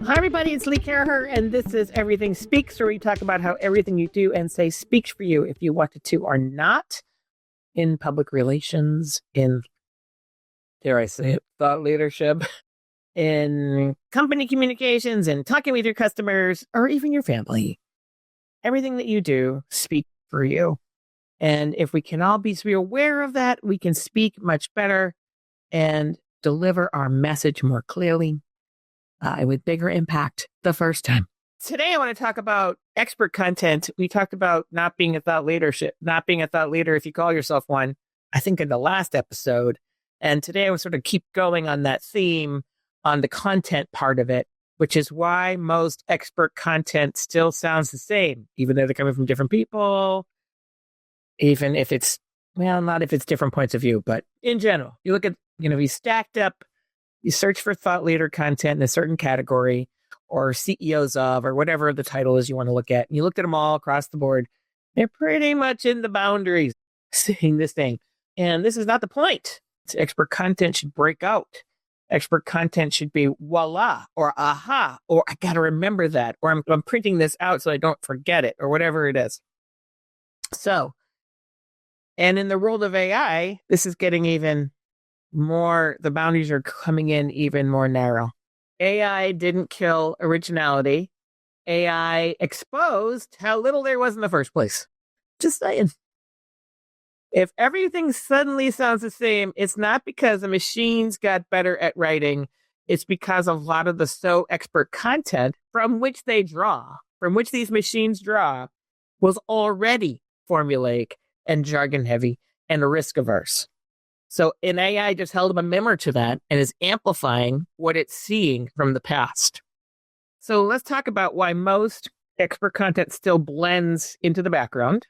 Hi, everybody. It's Lee Caraher, and this is Everything Speaks, where we talk about how everything you do and say speaks for you, if you want it to or not, in public relations, in, dare I say it, thought leadership, in company communications, and talking with your customers, or even your family. Everything that you do speaks for you. And if we can all be aware of that, we can speak much better and deliver our message more clearly. With bigger impact the first time. Today, I want to talk about expert content. We talked about not being a thought leader if you call yourself one, I think in the last episode. And today, I will sort of keep going on that theme on the content part of it, which is why most expert content still sounds the same, even though they're coming from different people, even if it's, well, not if it's different points of view, but in general, you look at, you stacked up. You search for thought leader content in a certain category or CEOs of, or whatever the title is you want to look at. And you looked at them all across the board. They're pretty much in the boundaries saying this thing. And this is not the point. Expert content should break out. Expert content should be voila or aha, or I got to remember that, or I'm printing this out so I don't forget it, or whatever it is. So, and in the world of AI, this is getting even more, the boundaries are coming in even more narrow. AI didn't kill originality. AI exposed how little there was in the first place. Just saying. If everything suddenly sounds the same, it's not because the machines got better at writing. It's because a lot of the so expert content from which these machines draw, was already formulaic and jargon heavy and risk averse. So an AI just held up a mirror to that and is amplifying what it's seeing from the past. So let's talk about why most expert content still blends into the background,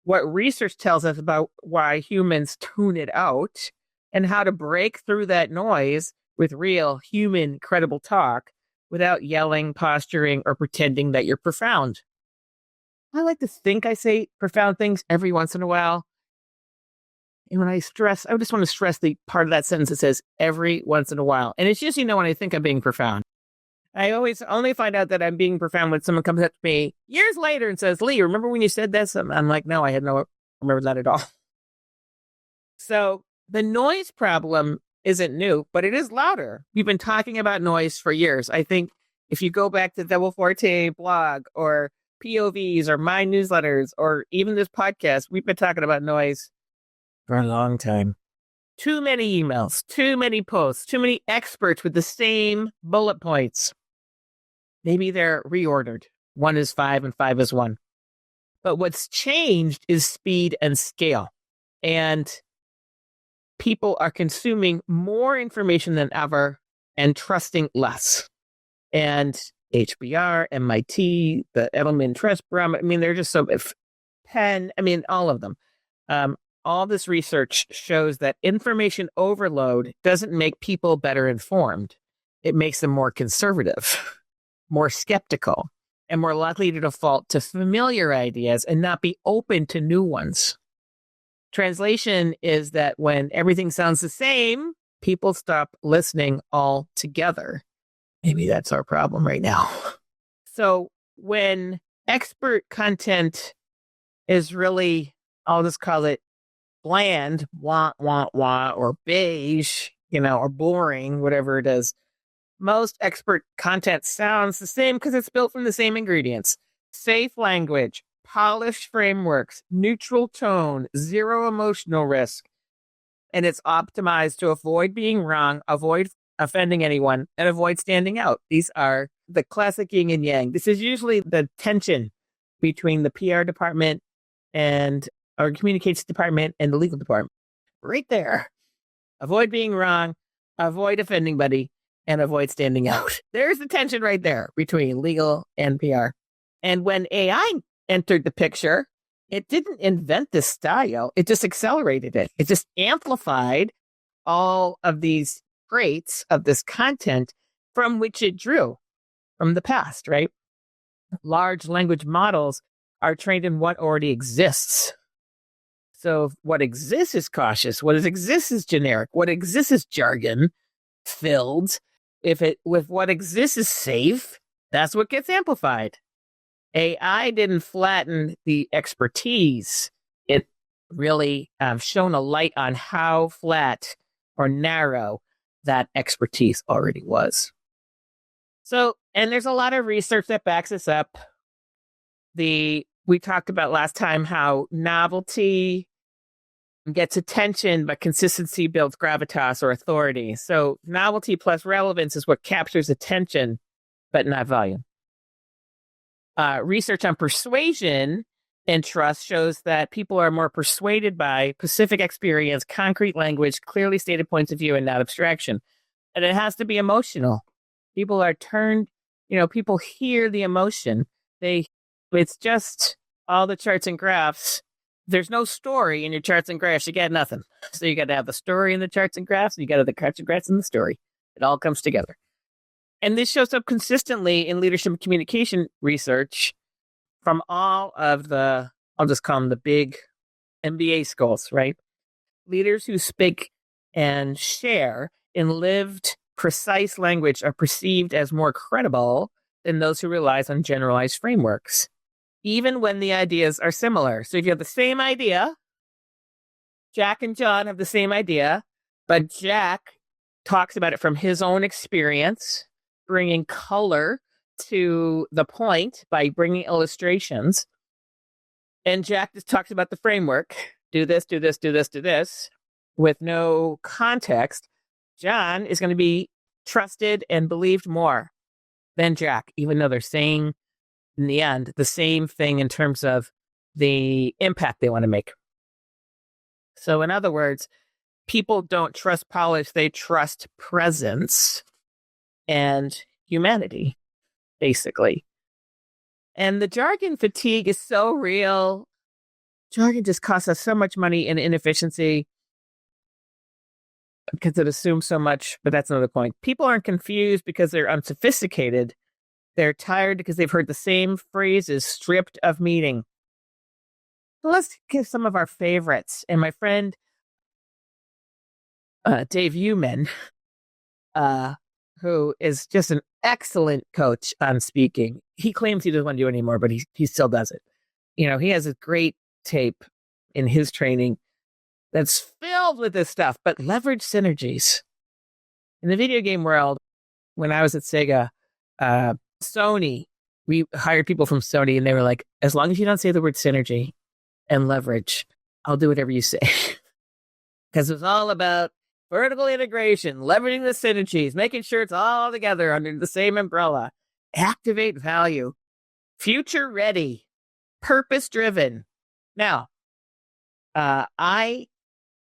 what research tells us about why humans tune it out, and how to break through that noise with real human credible talk without yelling, posturing, or pretending that you're profound. I like to think I say profound things every once in a while. And when I just want to stress the part of that sentence that says every once in a while. And it's just, when I think I'm being profound. I always only find out that I'm being profound when someone comes up to me years later and says, Lee, remember when you said this? I'm like, no, I had no remember that at all. So the noise problem isn't new, but it is louder. We've been talking about noise for years. I think if you go back to Double Forte blog or POVs or my newsletters or even this podcast, we've been talking about noise for a long time. Too many emails, too many posts, too many experts with the same bullet points. Maybe they're reordered. 1 is 5 and 5 is 1. But what's changed is speed and scale. And people are consuming more information than ever and trusting less. And HBR, MIT, the Edelman Trust Barometer, they're just so Penn, all of them. All this research shows that information overload doesn't make people better informed. It makes them more conservative, more skeptical, and more likely to default to familiar ideas and not be open to new ones. Translation is that when everything sounds the same, people stop listening altogether. Maybe that's our problem right now. So when expert content is really, I'll just call it bland, wah, wah, wah, or beige, or boring, whatever it is. Most expert content sounds the same because it's built from the same ingredients. Safe language, polished frameworks, neutral tone, zero emotional risk. And it's optimized to avoid being wrong, avoid offending anyone, and avoid standing out. These are the classic yin and yang. This is usually the tension between the PR department and our communications department and the legal department. Right there. Avoid being wrong, avoid offending anybody, and avoid standing out. There's the tension right there between legal and PR. And when AI entered the picture, it didn't invent this style. It just accelerated it. It just amplified all of these traits of this content from which it drew from the past, right? Large language models are trained in what already exists. So what exists is cautious. What exists is generic. What exists is jargon filled. if what exists is safe, that's what gets amplified. AI didn't flatten the expertise. It really shone a light on how flat or narrow that expertise already was. So, and there's a lot of research that backs this up. We talked about last time how novelty gets attention, but consistency builds gravitas or authority. So novelty plus relevance is what captures attention, but not volume. Research on persuasion and trust shows that people are more persuaded by specific experience, concrete language, clearly stated points of view, and not abstraction. And it has to be emotional. People are turned, people hear the emotion. It's just all the charts and graphs. There's no story in your charts and graphs. You got nothing. So you got to have the story in the charts and graphs, and you got to have the charts and graphs in the story. It all comes together. And this shows up consistently in leadership and communication research from all of I'll just call them the big MBA schools, right? Leaders who speak and share in lived, precise language are perceived as more credible than those who rely on generalized frameworks, even when the ideas are similar. So if you have the same idea, Jack and John have the same idea, but Jack talks about it from his own experience, bringing color to the point by bringing illustrations. And Jack just talks about the framework. Do this, do this, do this, do this, with no context. John is going to be trusted and believed more than Jack, even though they're saying, in the end, the same thing in terms of the impact they want to make. So in other words, people don't trust polish, they trust presence and humanity, basically. And the jargon fatigue is so real. Jargon just costs us so much money and inefficiency because it assumes so much, but that's another point. People aren't confused because they're unsophisticated. They're tired because they've heard the same phrases stripped of meaning. So let's give some of our favorites. And my friend Dave Euman, who is just an excellent coach on speaking. He claims he doesn't want to do it anymore, but he still does it. He has a great tape in his training that's filled with this stuff, but leverage synergies. In the video game world, when I was at Sega, Sony, we hired people from Sony and they were like, as long as you don't say the word synergy and leverage, I'll do whatever you say. Because it was all about vertical integration, leveraging the synergies, making sure it's all together under the same umbrella. Activate value, future ready, purpose driven. Now, I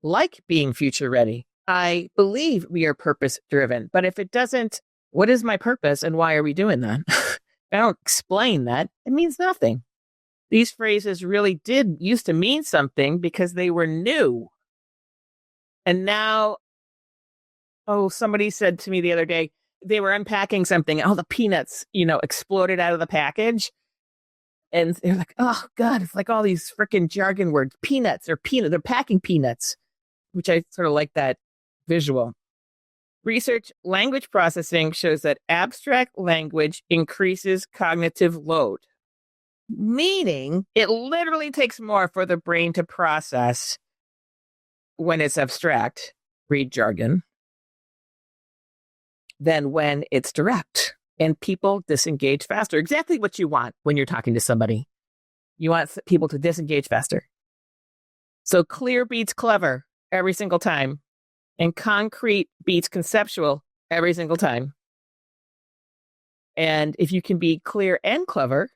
like being future ready. I believe we are purpose driven. But if it doesn't, what is my purpose and why are we doing that? If I don't explain that, it means nothing. These phrases really used to mean something because they were new. And now, somebody said to me the other day, they were unpacking something. All the peanuts, exploded out of the package. And they're like, oh, God, it's like all these freaking jargon words. Peanuts. They're packing peanuts, which I sort of like that visual. Research language processing shows that abstract language increases cognitive load, meaning it literally takes more for the brain to process when it's abstract, read jargon, than when it's direct. And people disengage faster. Exactly what you want when you're talking to somebody. You want people to disengage faster. So clear beats clever every single time. And concrete beats conceptual every single time. And if you can be clear and clever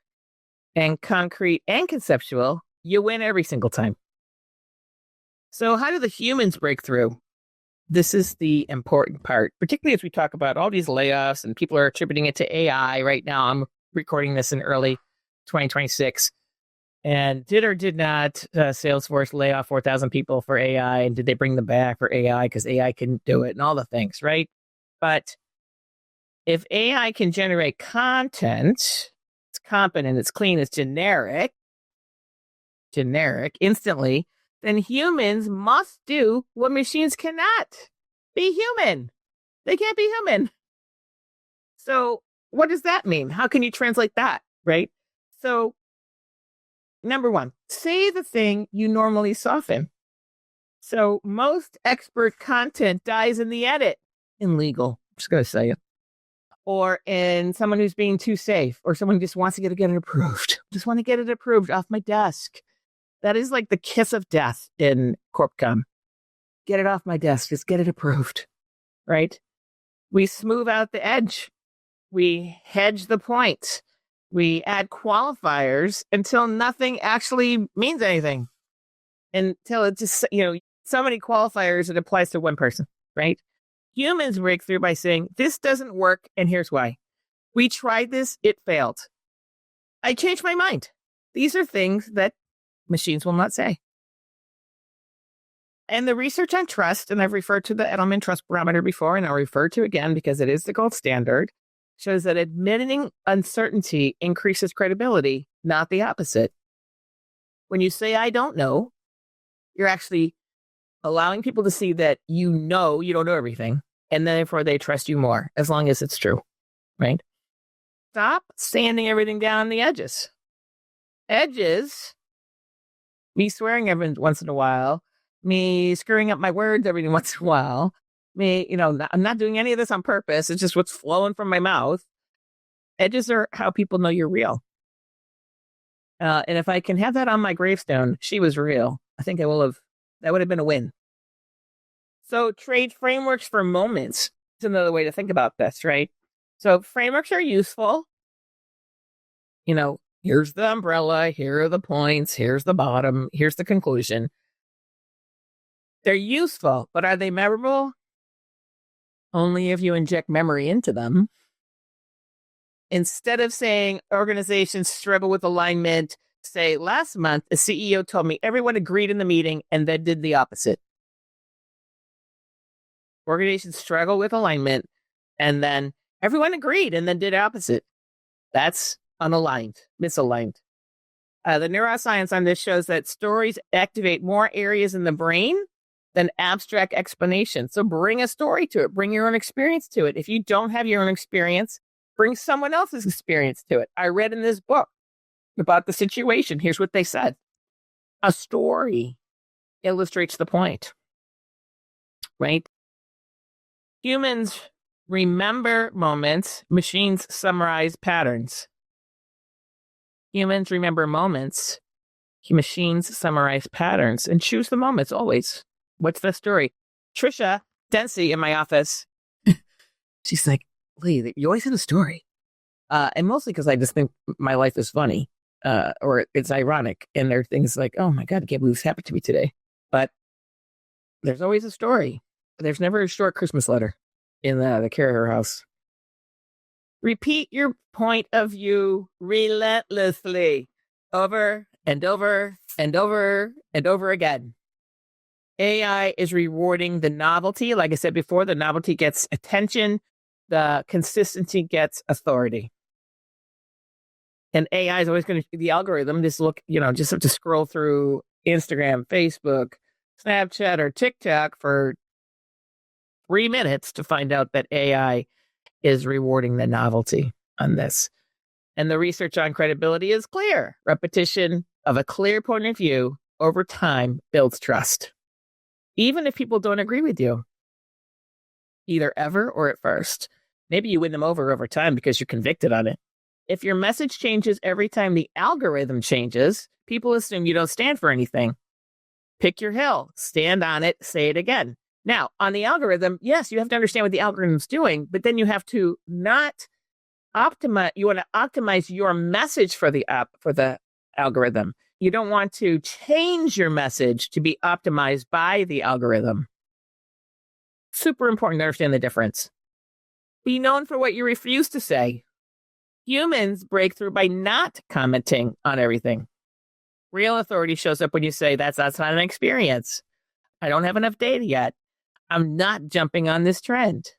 and concrete and conceptual, you win every single time. So how do the humans break through? This is the important part, particularly as we talk about all these layoffs and people are attributing it to AI right now. I'm recording this in early 2026. And did or did not Salesforce lay off 4,000 people for AI? And did they bring them back for AI because AI couldn't do it and all the things, right? But if AI can generate content, it's competent, it's clean, it's generic instantly, then humans must do what machines cannot. Be human. They can't be human. So what does that mean? How can you translate that, right? So number one, say the thing you normally soften. So most expert content dies in the edit in legal. I'm just going to say it. Or in someone who's being too safe, or someone who just wants to get it approved. Just want to get it approved off my desk. That is like the kiss of death in CorpCom. Get it off my desk. Just get it approved, right? We smooth out the edge. We hedge the point. We add qualifiers until nothing actually means anything. Until it just, so many qualifiers, it applies to one person, right? Humans break through by saying, this doesn't work, and here's why. We tried this, it failed. I changed my mind. These are things that machines will not say. And the research on trust, and I've referred to the Edelman Trust Barometer before, and I'll refer to again because it is the gold standard, shows that admitting uncertainty increases credibility, not the opposite. When you say, I don't know, you're actually allowing people to see that you don't know everything, and therefore they trust you more, as long as it's true, right? Stop sanding everything down on the edges. Edges, me swearing every once in a while, me screwing up my words every once in a while, I'm not doing any of this on purpose. It's just what's flowing from my mouth. Edges are how people know you're real. And if I can have that on my gravestone, she was real, I think that would have been a win. So trade frameworks for moments is another way to think about this, right? So frameworks are useful. Here's the umbrella, here are the points, here's the bottom, here's the conclusion. They're useful, but are they memorable? Only if you inject memory into them. Instead of saying organizations struggle with alignment, say last month, the CEO told me everyone agreed in the meeting and then did the opposite. Organizations struggle with alignment and then everyone agreed and then did opposite. That's unaligned, misaligned. The neuroscience on this shows that stories activate more areas in the brain than abstract explanation. So bring a story to it. Bring your own experience to it. If you don't have your own experience, bring someone else's experience to it. I read in this book about the situation. Here's what they said. A story illustrates the point, right? Humans remember moments. Machines summarize patterns. Humans remember moments. Machines summarize patterns and choose the moments always. What's the story? Trisha Dempsey in my office. She's like, Lee, you always have a story. And mostly because I just think my life is funny or it's ironic. And there are things like, oh my God, I can't believe this happened to me today. But there's always a story. There's never a short Christmas letter in the Carrier house. Repeat your point of view relentlessly over and over and over and over again. AI is rewarding the novelty. Like I said before, the novelty gets attention. The consistency gets authority. And AI is always going to, the algorithm, just have to scroll through Instagram, Facebook, Snapchat, or TikTok for 3 minutes to find out that AI is rewarding the novelty on this. And the research on credibility is clear. Repetition of a clear point of view over time builds trust. Even if people don't agree with you, either ever or at first. Maybe you win them over time because you're convicted on it. If your message changes every time the algorithm changes, people assume you don't stand for anything. Pick your hill, stand on it, say it again. Now, on the algorithm, yes, you have to understand what the algorithm's doing, but then you have to not optimize. You want to optimize your message for the algorithm. You don't want to change your message to be optimized by the algorithm. Super important to understand the difference. Be known for what you refuse to say. Humans break through by not commenting on everything. Real authority shows up when you say, that's not an experience. I don't have enough data yet. I'm not jumping on this trend.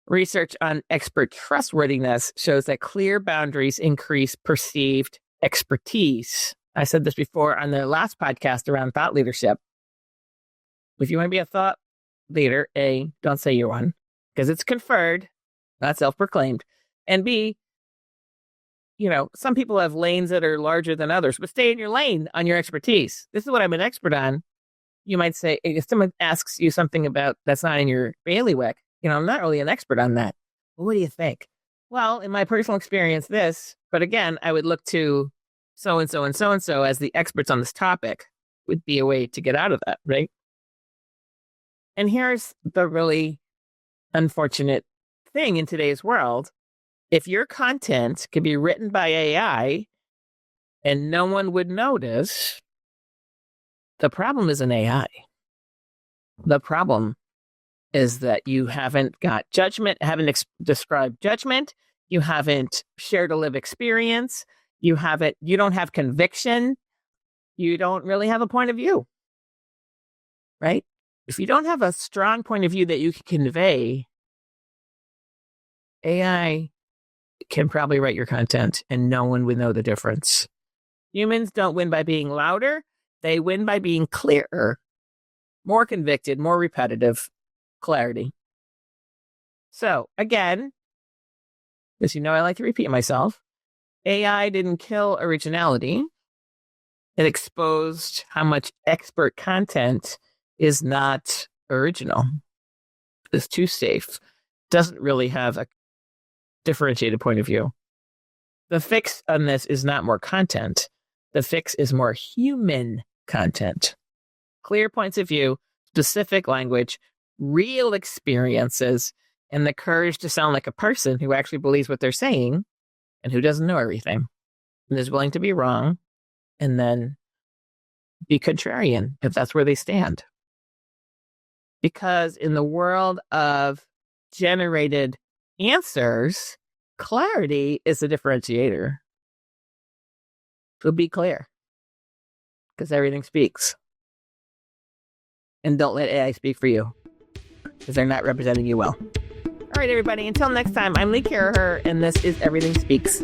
Research on expert trustworthiness shows that clear boundaries increase perceived expertise. I said this before on the last podcast around thought leadership. If you want to be a thought leader, don't say you're one, because it's conferred. not self-proclaimed. And B, some people have lanes that are larger than others, but stay in your lane on your expertise. This is what I'm an expert on. You might say, if someone asks you something about that's not in your bailiwick, I'm not really an expert on that. Well, what do you think? Well, in my personal experience, but again, I would look to so-and-so and so-and-so as the experts on this topic would be a way to get out of that, right? And here's the really unfortunate thing in today's world. If your content can be written by AI and no one would notice, the problem isn't AI. The problem is that you haven't got judgment, haven't described judgment, you haven't shared a lived experience, you don't have conviction, you don't really have a point of view, right? If you don't have a strong point of view that you can convey, AI can probably write your content and no one would know the difference. Humans don't win by being louder. They win by being clearer, more convicted, more repetitive, clarity. So again, as I like to repeat myself, AI didn't kill originality. It exposed how much expert content is not original. It's too safe. Doesn't really have a differentiated point of view. The fix on this is not more content. The fix is more human content. Clear points of view, specific language, real experiences, and the courage to sound like a person who actually believes what they're saying and who doesn't know everything and is willing to be wrong and then be contrarian if that's where they stand. Because in the world of generated answers, clarity is a differentiator. So be clear, because everything speaks. And don't let AI speak for you, because they're not representing you well. All right, everybody, until next time, I'm Lee Caraher, and this is Everything Speaks.